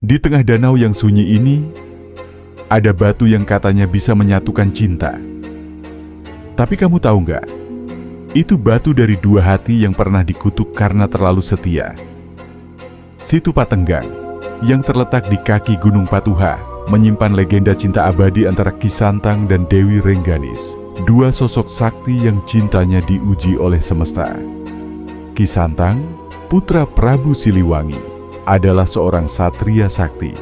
Di tengah danau yang sunyi ini, ada batu yang katanya bisa menyatukan cinta. Tapi kamu tahu nggak? Itu batu dari dua hati yang pernah dikutuk karena terlalu setia. Situ Patenggang, yang terletak di kaki Gunung Patuha, menyimpan legenda cinta abadi antara Ki Santang dan Dewi Rengganis, dua sosok sakti yang cintanya diuji oleh semesta. Ki Santang, putra Prabu Siliwangi, adalah seorang satria sakti.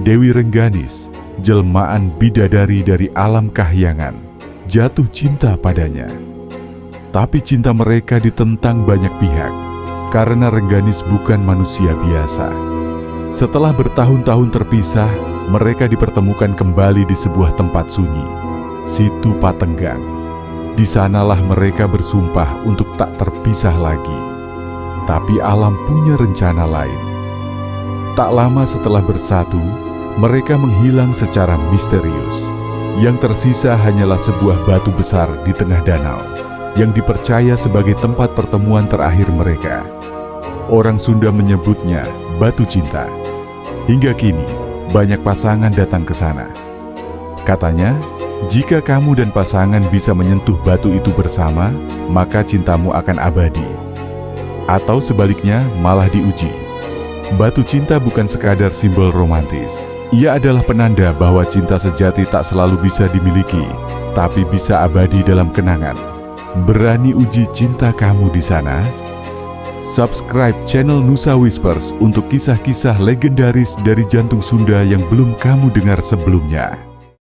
Dewi Rengganis, jelmaan bidadari dari alam kahyangan, jatuh cinta padanya. Tapi cinta mereka ditentang banyak pihak, karena Rengganis bukan manusia biasa. Setelah bertahun-tahun terpisah, mereka dipertemukan kembali di sebuah tempat sunyi, Situ Patenggang. Di sanalah mereka bersumpah untuk tak terpisah lagi. Tapi alam punya rencana lain. Tak lama setelah bersatu, mereka menghilang secara misterius. Yang tersisa hanyalah sebuah batu besar di tengah danau, yang dipercaya sebagai tempat pertemuan terakhir mereka. Orang Sunda menyebutnya Batu Cinta. Hingga kini, banyak pasangan datang ke sana. Katanya, jika kamu dan pasangan bisa menyentuh batu itu bersama, maka cintamu akan abadi. Atau sebaliknya, malah diuji. Batu cinta bukan sekadar simbol romantis. Ia adalah penanda bahwa cinta sejati tak selalu bisa dimiliki, tapi bisa abadi dalam kenangan. Berani uji cinta kamu di sana? Subscribe channel Nusa Whispers untuk kisah-kisah legendaris dari jantung Sunda yang belum kamu dengar sebelumnya.